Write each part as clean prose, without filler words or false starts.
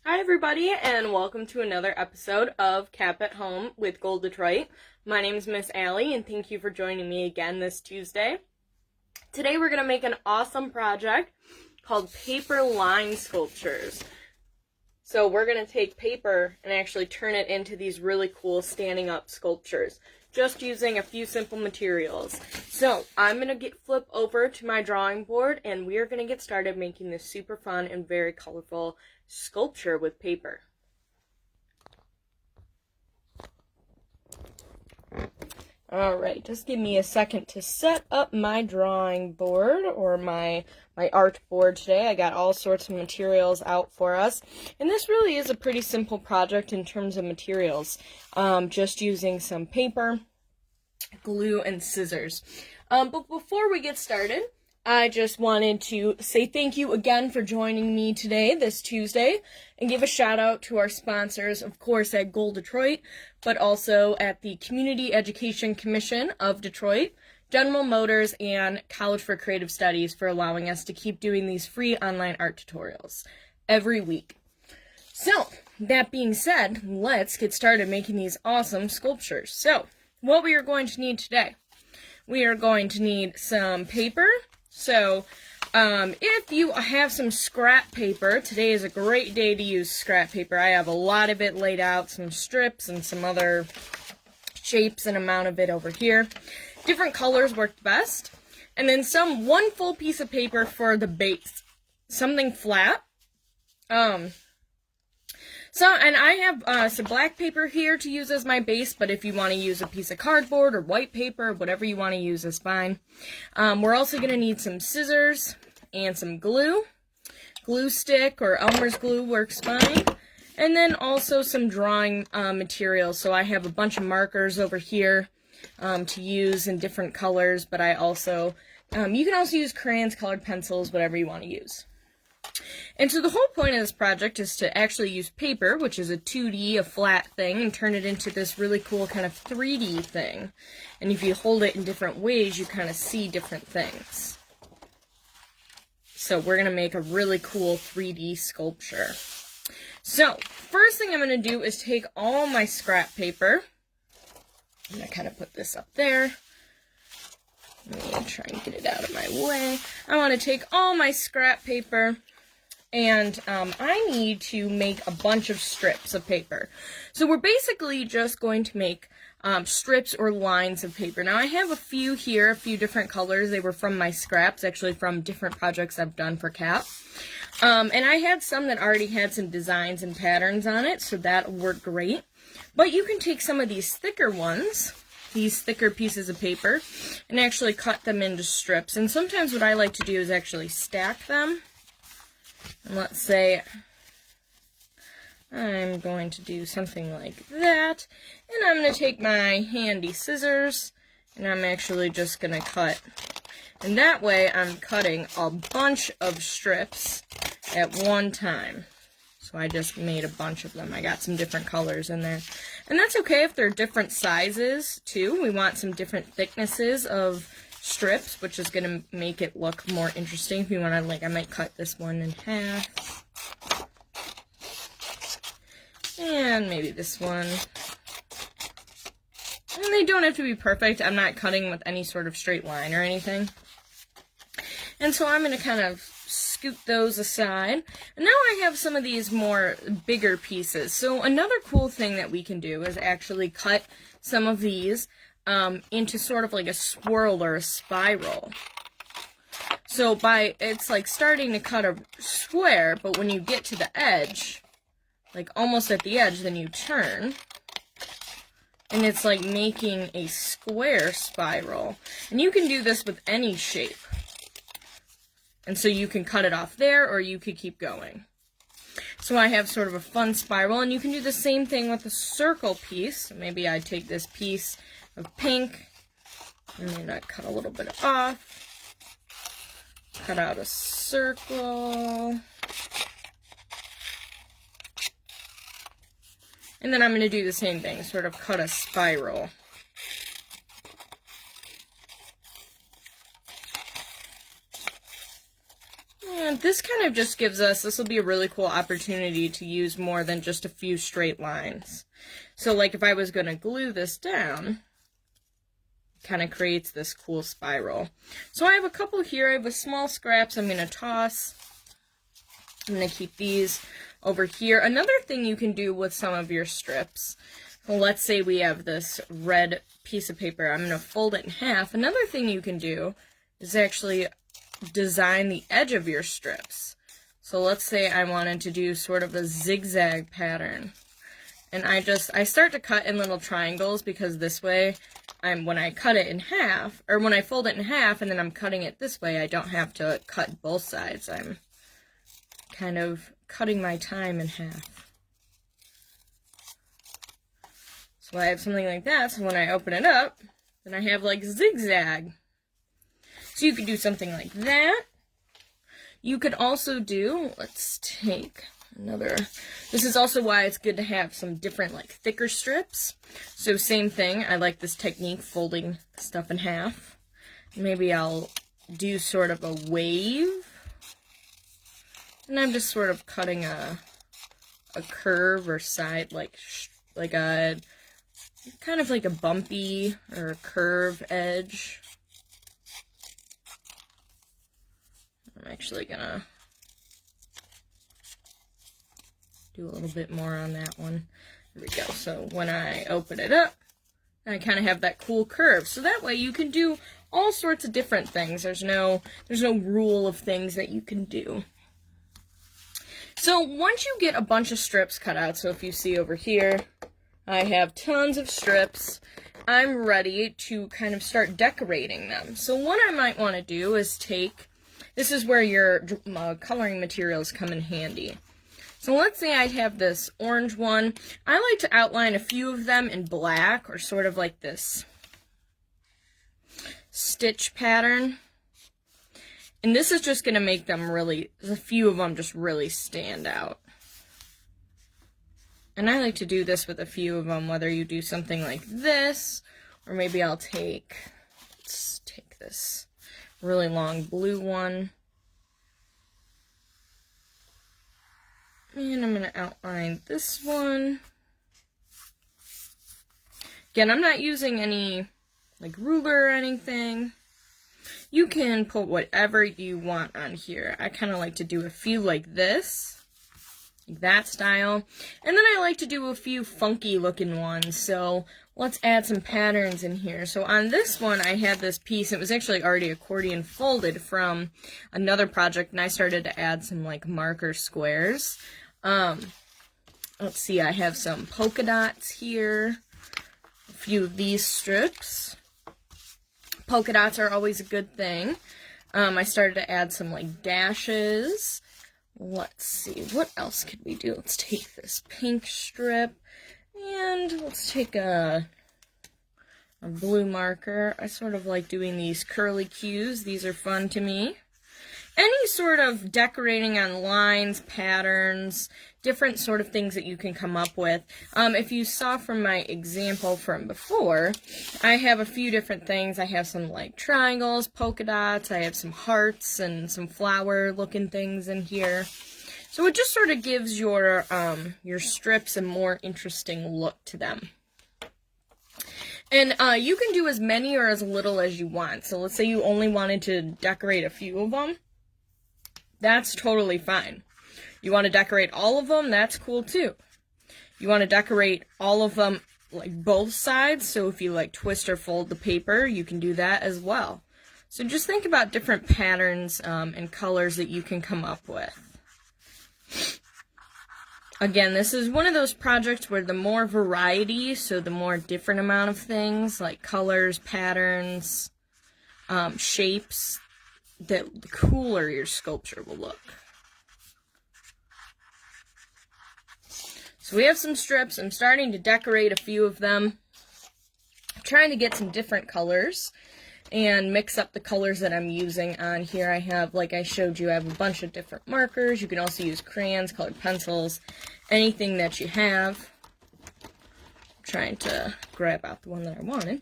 Hi everybody, and welcome to another episode of Cap at Home with Gold Detroit. My name is Miss Allie, and thank you for joining me again this Tuesday. Today we're going to make an awesome project called paper line sculptures. So we're going to take paper and actually turn it into these really cool standing up sculptures, just using a few simple materials. So I'm going to flip over to my drawing board, and we are going to get started making this super fun and very colorful sculpture with paper. Alright, just give me a second to set up my drawing board, or my art board today. I got all sorts of materials out for us, and this really is a pretty simple project in terms of materials. Just using some paper, glue, and scissors. But before we get started, I just wanted to say thank you again for joining me today, this Tuesday, and give a shout out to our sponsors, of course, at Gold Detroit, but also at the Community Education Commission of Detroit, General Motors, and College for Creative Studies for allowing us to keep doing these free online art tutorials every week. So, that being said, let's get started making these awesome sculptures. So, what we are going to need today, we are going to need some paper. So, if you have some scrap paper, today is a great day to use scrap paper. I have a lot of it laid out, some strips and some other shapes and amount of it over here. Different colors worked best. And then one full piece of paper for the base. Something flat. And I have some black paper here to use as my base, but if you want to use a piece of cardboard or white paper, whatever you want to use is fine. We're also going to need some scissors and some glue. Glue stick or Elmer's glue works fine. And then also some drawing materials. So I have a bunch of markers over here to use in different colors, but I also, you can also use crayons, colored pencils, whatever you want to use. And so the whole point of this project is to actually use paper, which is a 2D, a flat thing, and turn it into this really cool kind of 3D thing. And if you hold it in different ways, you kind of see different things. So we're going to make a really cool 3D sculpture. So, first thing I'm going to do is take all my scrap paper. I'm going to kind of put this up there. Let me try and get it out of my way. I want to take all my scrap paper, and I need to make a bunch of strips of paper. So we're basically just going to make strips or lines of paper. Now I have a few here, a few different colors. They were from my scraps, actually from different projects I've done for CAP. And I had some that already had some designs and patterns on it, so that worked great. But you can take some of these thicker ones, these thicker pieces of paper, and actually cut them into strips. And sometimes what I like to do is actually stack them. And let's say I'm going to do something like that. And I'm going to take my handy scissors, and I'm actually just going to cut. And that way I'm cutting a bunch of strips at one time. So I just made a bunch of them. I got some different colors in there. And that's okay if they're different sizes, too. We want some different thicknesses of strips, which is going to make it look more interesting. If you want to, like, I might cut this one in half. And maybe this one. And they don't have to be perfect. I'm not cutting with any sort of straight line or anything. And so I'm going to kind of scoot those aside. And now I have some of these more bigger pieces. So another cool thing that we can do is actually cut some of these into sort of like a swirl or a spiral. So it's like starting to cut a square, but when you get to the edge, like almost at the edge, then you turn. And it's like making a square spiral. And you can do this with any shape. And so you can cut it off there, or you could keep going. So I have sort of a fun spiral, and you can do the same thing with a circle piece. Maybe I take this piece of pink, and then I cut a little bit off. Cut out a circle. And then I'm going to do the same thing, sort of cut a spiral. And this kind of just gives us, this will be a really cool opportunity to use more than just a few straight lines. So like if I was going to glue this down, it kind of creates this cool spiral. So I have a couple here. I have a small scraps I'm going to toss. I'm going to keep these over here. Another thing you can do with some of your strips, well, let's say we have this red piece of paper. I'm going to fold it in half. Another thing you can do is actually design the edge of your strips. So let's say I wanted to do sort of a zigzag pattern. And I start to cut in little triangles because this way, when I cut it in half, or when I fold it in half and then I'm cutting it this way, I don't have to cut both sides. I'm kind of cutting my time in half. So I have something like that, so when I open it up, then I have like zigzag. So you could do something like that. You could also do, let's take another, this is also why it's good to have some different like thicker strips. So same thing, I like this technique, folding stuff in half. Maybe I'll do sort of a wave. And I'm just sort of cutting a curve or side, like a, kind of like a bumpy or a curve edge. I'm actually gonna do a little bit more on that one. There we go. So when I open it up, I kind of have that cool curve. So that way you can do all sorts of different things. There's no rule of things that you can do. So once you get a bunch of strips cut out, so if you see over here, I have tons of strips. I'm ready to kind of start decorating them. So what I might want to do is this is where your coloring materials come in handy. So let's say I have this orange one. I like to outline a few of them in black, or sort of like this stitch pattern. And this is just going to make them a few of them just really stand out. And I like to do this with a few of them, whether you do something like this, or maybe let's take this really long blue one. And I'm going to outline this one. Again, I'm not using any like ruler or anything. You can put whatever you want on here. I kind of like to do a few like this, like that style. And then I like to do a few funky looking ones. So let's add some patterns in here. So on this one, I had this piece. It was actually already accordion folded from another project, and I started to add some like marker squares. Let's see, I have some polka dots here. A few of these strips. Polka dots are always a good thing. I started to add some like dashes. Let's see, what else could we do? Let's take this pink strip and let's take a blue marker. I sort of like doing these curly cues. These are fun to me. Any sort of decorating on lines, patterns, different sort of things that you can come up with. If you saw from my example from before, I have a few different things. I have some like triangles, polka dots, I have some hearts and some flower looking things in here. So it just sort of gives your strips a more interesting look to them. And you can do as many or as little as you want. So let's say you only wanted to decorate a few of them. That's totally fine. You want to decorate all of them? That's cool too. You want to decorate all of them, like both sides, so if you like twist or fold the paper, you can do that as well. So just think about different patterns and colors that you can come up with. Again, this is one of those projects where the more variety, so the more different amount of things, like colors, patterns, shapes, the cooler your sculpture will look. So we have some strips. I'm starting to decorate a few of them. I'm trying to get some different colors and mix up the colors that I'm using on here. I have, like I showed you, I have a bunch of different markers. You can also use crayons, colored pencils, anything that you have. I'm trying to grab out the one that I wanted.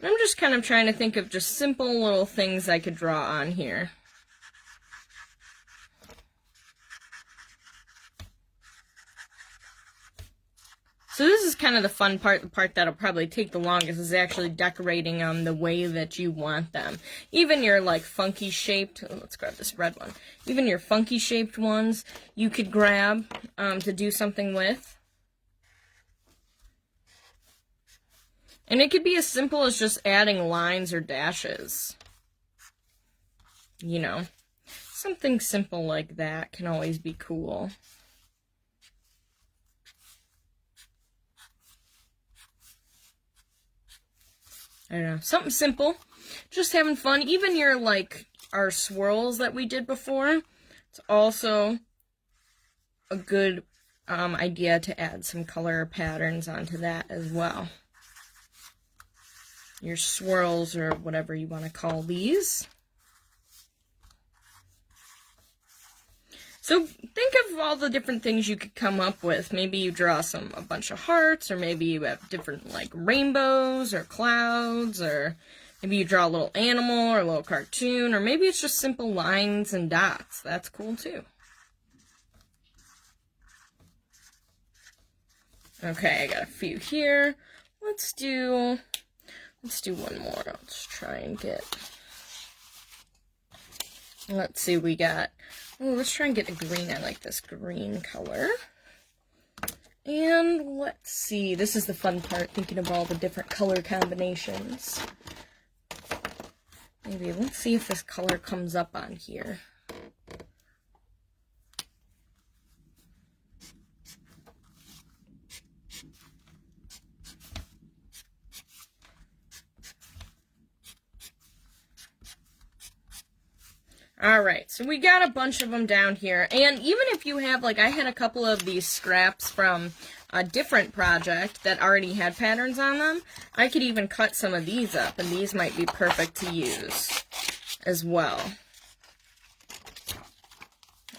And I'm just kind of trying to think of just simple little things I could draw on here. So this is kind of the fun part, the part that'll probably take the longest, is actually decorating them the way that you want them. Even your, like, funky shaped, let's grab this red one. Even your funky shaped ones, you could grab to do something with. And it could be as simple as just adding lines or dashes. You know, something simple like that can always be cool. I don't know, something simple, just having fun. Even your, like, our swirls that we did before, it's also a good idea to add some color patterns onto that as well. Your swirls, or whatever you want to call these. So think of all the different things you could come up with. Maybe you draw a bunch of hearts, or maybe you have different, like, rainbows or clouds, or maybe you draw a little animal or a little cartoon, or maybe it's just simple lines and dots. That's cool too. Okay, I got a few here. Let's do one more. Let's try and get, let's see, we got, oh, let's try and get a green. I like this green color. And let's see, this is the fun part, thinking of all the different color combinations. Maybe, let's see if this color comes up on here. Alright, so we got a bunch of them down here, and even if you have, like, I had a couple of these scraps from a different project that already had patterns on them, I could even cut some of these up, and these might be perfect to use as well.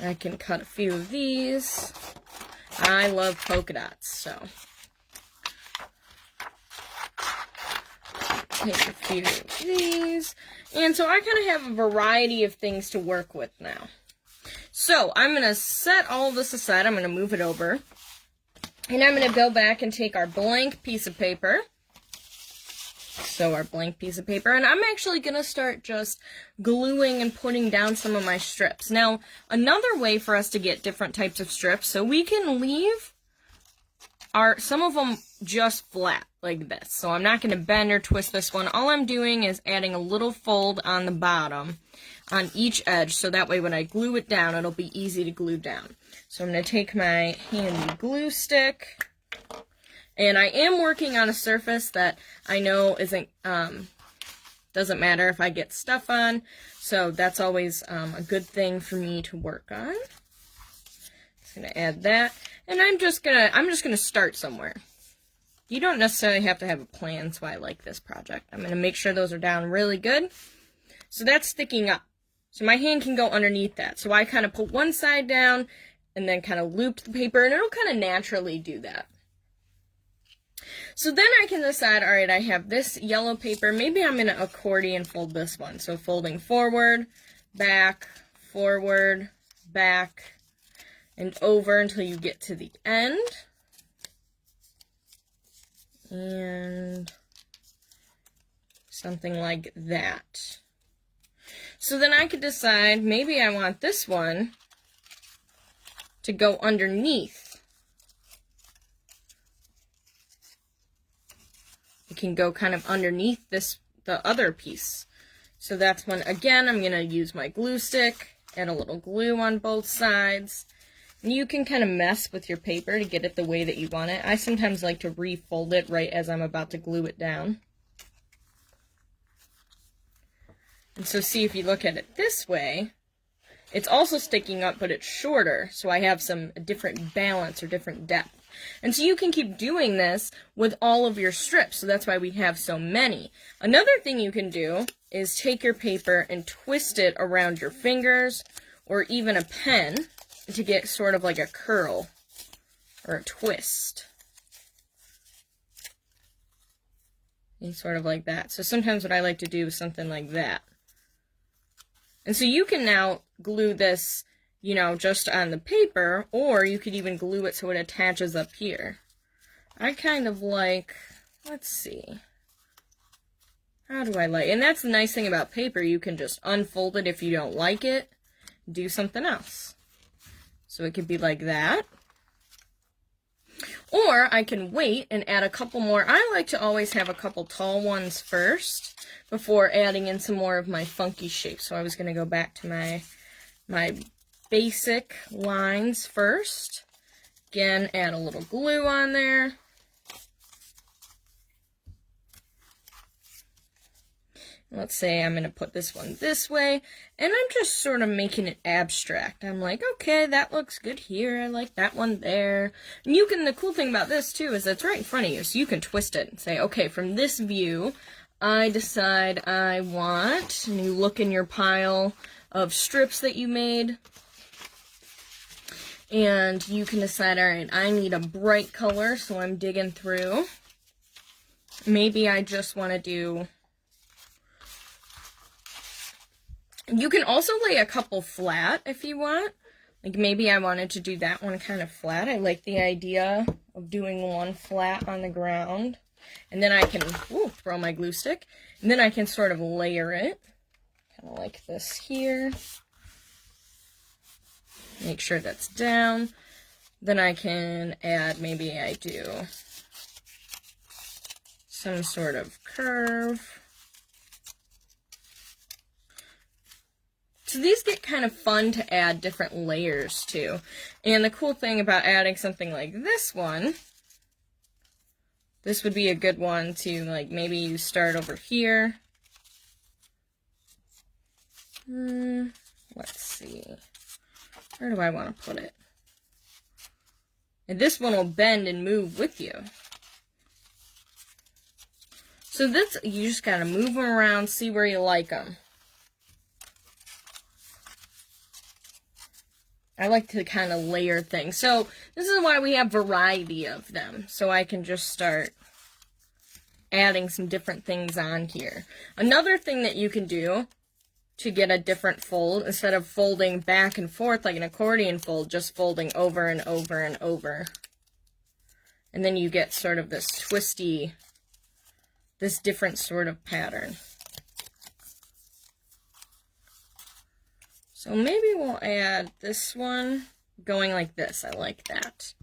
I can cut a few of these. I love polka dots, so take a few of these. And so I kind of have a variety of things to work with now. So I'm going to set all of this aside. I'm going to move it over. And I'm going to go back and take our blank piece of paper. So our blank piece of paper. And I'm actually going to start just gluing and putting down some of my strips. Now, another way for us to get different types of strips, so we can leave some of them just flat like this. So I'm not going to bend or twist this one. All I'm doing is adding a little fold on the bottom on each edge, so that way when I glue it down, it'll be easy to glue down. So I'm going to take my handy glue stick, and I am working on a surface that I know isn't doesn't matter if I get stuff on, so that's always a good thing for me to work on. Just going to add that. And I'm just gonna start somewhere. You don't necessarily have to have a plan, so I like this project. I'm gonna make sure those are down really good. So that's sticking up. So my hand can go underneath that. So I kind of put one side down and then kind of looped the paper, and it'll kind of naturally do that. So then I can decide, all right, I have this yellow paper. Maybe I'm gonna accordion fold this one. So folding forward, back, and over until you get to the end. And something like that. So then I could decide, maybe I want this one to go underneath. It can go kind of underneath the other piece. So that's when, again, I'm going to use my glue stick, add a little glue on both sides. And you can kind of mess with your paper to get it the way that you want it. I sometimes like to refold it right as I'm about to glue it down. And so see, if you look at it this way, it's also sticking up, but it's shorter, so I have some different balance or different depth. And so you can keep doing this with all of your strips, so that's why we have so many. Another thing you can do is take your paper and twist it around your fingers, or even a pen, to get sort of like a curl or a twist. And sort of like that. So sometimes what I like to do is something like that. And so you can now glue this, you know, just on the paper, or you could even glue it so it attaches up here. I kind of like, let's see. How do I like, and that's the nice thing about paper, you can just unfold it if you don't like it, do something else. So it could be like that. Or I can wait and add a couple more. I like to always have a couple tall ones first before adding in some more of my funky shapes. So I was going to go back to my basic lines first. Again, add a little glue on there. Let's say I'm going to put this one this way, and I'm just sort of making it abstract. I'm like, okay, that looks good here. I like that one there. And you can, the cool thing about this too is it's right in front of you, so you can twist it and say, okay, from this view, I decide I want, and you look in your pile of strips that you made, and you can decide, all right, I need a bright color, so I'm digging through. Maybe I just want to do... You can also lay a couple flat if you want. Like maybe I wanted to do that one kind of flat. I like the idea of doing one flat on the ground. And then I can throw my glue stick. And then I can sort of layer it. Kind of like this here. Make sure that's down. Then I can add, maybe I do some sort of curve. So these get kind of fun to add different layers to. And the cool thing about adding something like this one, this would be a good one to, like, maybe you start over here. Let's see. Where do I want to put it? And this one will bend and move with you. So this, you just gotta move them around, see where you like them. I like to kind of layer things. So this is why we have variety of them. So I can just start adding some different things on here. Another thing that you can do to get a different fold, instead of folding back and forth like an accordion fold, just folding over and over and over. And then you get sort of this twisty, this different sort of pattern. So maybe we'll add this one going like this. I like that.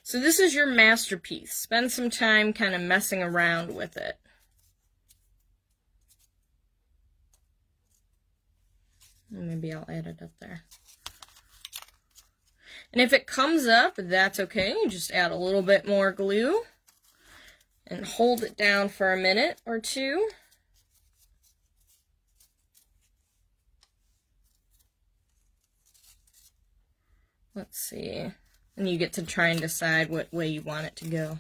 So this is your masterpiece. Spend some time kind of messing around with it. Maybe I'll add it up there. And if it comes up, that's okay. You just add a little bit more glue and hold it down for a minute or two. Let's see. And you get to try and decide what way you want it to go.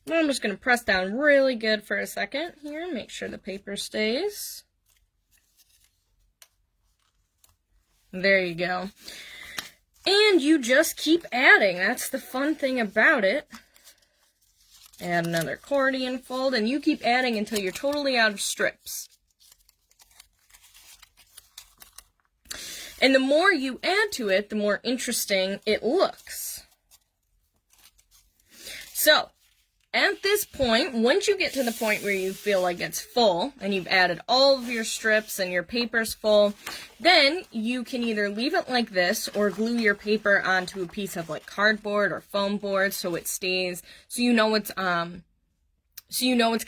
Now I'm just going to press down really good for a second here. Make sure the paper stays. There you go. And you just keep adding. That's the fun thing about it. Add another accordion fold, and you keep adding until you're totally out of strips. And the more you add to it, the more interesting it looks. So, at this point, once you get to the point where you feel like it's full, and you've added all of your strips and your paper's full, then you can either leave it like this, or glue your paper onto a piece of like cardboard or foam board so it stays, so you know it's going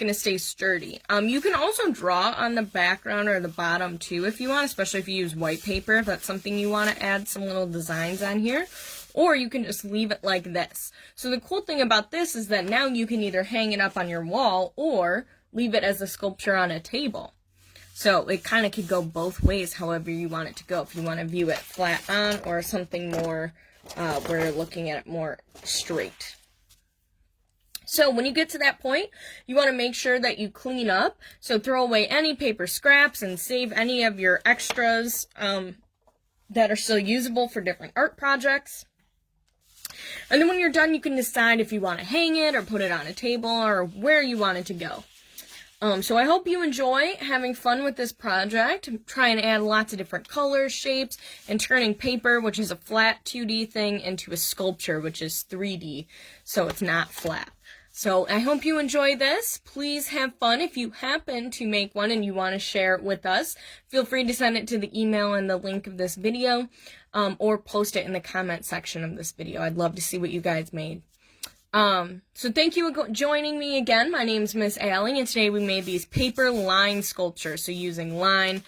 to stay sturdy. You can also draw on the background or the bottom too if you want, especially if you use white paper, if that's something you want to add some little designs on here. Or you can just leave it like this. So the cool thing about this is that now you can either hang it up on your wall or leave it as a sculpture on a table. So it kind of could go both ways, however you want it to go. If you want to view it flat on or something more where you're looking at it more straight. So when you get to that point, you want to make sure that you clean up. So throw away any paper scraps and save any of your extras that are still usable for different art projects. And then when you're done, you can decide if you want to hang it or put it on a table or where you want it to go. So I hope you enjoy having fun with this project. Try and add lots of different colors, shapes, and turning paper, which is a flat 2D thing, into a sculpture, which is 3D, so it's not flat. So I hope you enjoy this. Please have fun. If you happen to make one and you want to share it with us, feel free to send it to the email and the link of this video, or post it in the comment section of this video. I'd love to see what you guys made. So thank you for joining me again. My name is Miss Allie, and today we made these paper line sculptures. So using line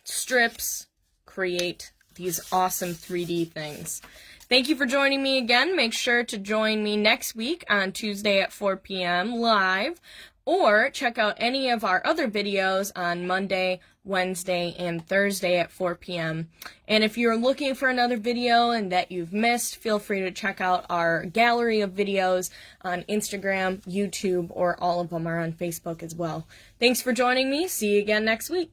strips, create these awesome 3D things. Thank you for joining me again. Make sure to join me next week on Tuesday at 4 p.m. live, or check out any of our other videos on Monday, Wednesday, and Thursday at 4 p.m. And if you're looking for another video and that you've missed, feel free to check out our gallery of videos on Instagram, YouTube, or all of them are on Facebook as well. Thanks for joining me. See you again next week.